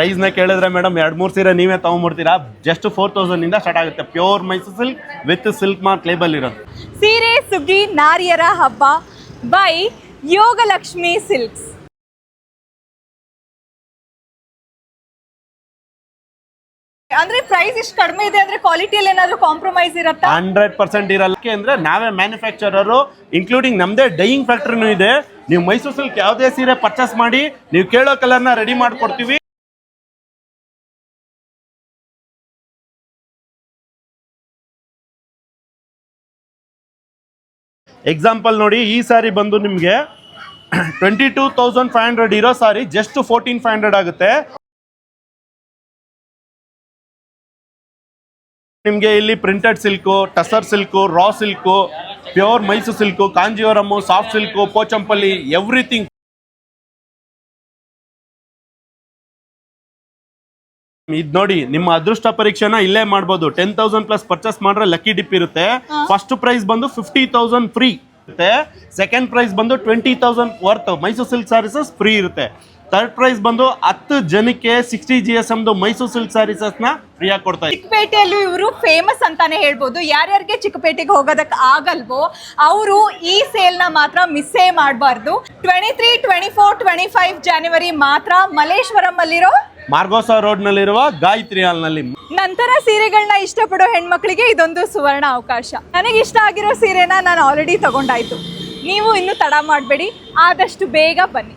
ಪ್ರೈಸ್ನ ಕೇಳಿದ್ರೆ ಮೇಡಮ್ 2-3 ಸೀರೆ ನೀವೇ ತೊಗೊಂಡ್ಬಿಡ್ತೀರಾ. ಜಸ್ಟ್ 4000 ಇಂದ ಸ್ಟಾರ್ಟ್ ಆಗುತ್ತೆ. Pure Mysuru silk with silk mark label ಇರೋದು. ಸೀರೆ ಸುಗ್ಗಿ ನಾರಿಯರ ಹಬ್ಬ ಬೈ ಯೋಗಲಕ್ಷ್ಮಿ ಸಿಲ್ಕ್ಸ್. ಅಂದ್ರೆ ಪ್ರೈಸ್ ಇಷ್ಟು ಕಡಿಮೆ ಇದೆ ಅಂದ್ರೆ ಕ್ವಾಲಿಟಿಯಲ್ಲಿ ಏನಾದ್ರು ಕಾಂಪ್ರಮೈಸ್ ಇರುತ್ತಾ? 100% ಇರಲ್ಲ. ಅಂದ್ರೆ ನಾವೇ ಮ್ಯಾನುಫ್ಯಾಕ್ಚರರು, ಇನ್ಕ್ಲೂಡಿಂಗ್ ನಮ್ದೇ ಡೈಯಿಂಗ್ ಫ್ಯಾಕ್ಟ್ರಿನೂ ಇದೆ. ನೀವು ಮೈಸೂರು ಸಿಲ್ಕ್ ಯಾವುದೇ ಸೀರೆ ಪರ್ಚೇಸ್ ಮಾಡಿ ನೀವು ಕೇಳೋ ಕಲರ್ನ ರೆಡಿ ಮಾಡ್ಕೊಡ್ತೀವಿ. ಎಕ್ಸಾಂಪಲ್ ನೋಡಿ, ಈ ಸಾರಿ ಬಂದು ನಿಮಗೆ 22,500 ಇರೋ ಸಾರಿ ಜಸ್ಟ್ 14,500 ಆಗುತ್ತೆ. ನಿಮಗೆ ಇಲ್ಲಿ printed silk, tussar silk, raw silk, pure Mysuru silk, Kanjeevaram, soft silk, Pochampally, everything. ಇದು ನೋಡಿ, ನಿಮ್ಮ ಅದೃಷ್ಟ ಪರೀಕ್ಷೆನ ಇಲ್ಲೇ ಮಾಡ್ಬೋದು. 10,000 ಪ್ಲಸ್ ಪರ್ಚೇಸ್ ಮಾಡಿದ್ರೆ ಲಕ್ಕಿ ಡಿಪ್ ಇರುತ್ತೆ. ಫಸ್ಟ್ ಪ್ರೈಸ್ ಬಂದು 50,000 ಫ್ರೀ ಇರುತ್ತೆ. ಸೆಕೆಂಡ್ ಪ್ರೈಸ್ ಬಂದು 20,000 worth Mysuru silk sarees free ಇರುತ್ತೆ. ಥರ್ಡ್ ಪ್ರೈಸ್ ಬಂದು 10 ಜನಕ್ಕೆ 60 GSM ಮೈಸೂರು ಸಿಲ್ಕ್ ಸ್ಯಾರೀಸಸ್ ನ ಫ್ರೀ ಆಗಿ ಕೊಡ್ತಾ ಇದ್ದಾರೆ. ಚಿಕ್ಕಪೇಟೆಯಲ್ಲೂ ಇವರು ಫೇಮಸ್ ಅಂತಾನೆ ಹೇಳ್ಬೋದು. ಯಾರ್ಯಾರಿಗೆ ಚಿಕ್ಕಪೇಟೆಗೆ ಹೋಗೋದಕ್ಕೆ ಆಗಲ್ವೋ ಅವರು ಈ ಸೇಲ್ ನ ಮಾತ್ರ ಮಿಸ್ಸೇ ಮಾಡಬಾರ್ದು. 23, 24, 25 ಜನವರಿ ಮಾತ್ರ ಮಲ್ಲೇಶ್ವರಂ ಅಲ್ಲಿರೋ ಮಾರ್ಗೋಸಾ ರೋಡ್ ನಲ್ಲಿರುವ ಗಾಯತ್ರಿ ಹಾಲ್ ನಲ್ಲಿ. ನಂತರ ಸೀರೆಗಳನ್ನ ಇಷ್ಟಪಡೋ ಹೆಣ್ಮಕ್ಳಿಗೆ ಇದೊಂದು ಸುವರ್ಣ ಅವಕಾಶ. ನನಗೆ ಇಷ್ಟ ಆಗಿರೋ ಸೀರೆನ ನಾನು ಆಲ್ರೆಡಿ ತಗೊಂಡಾಯ್ತು. ನೀವು ಇನ್ನೂ ತಡ ಮಾಡಬೇಡಿ, ಆದಷ್ಟು ಬೇಗ ಬನ್ನಿ.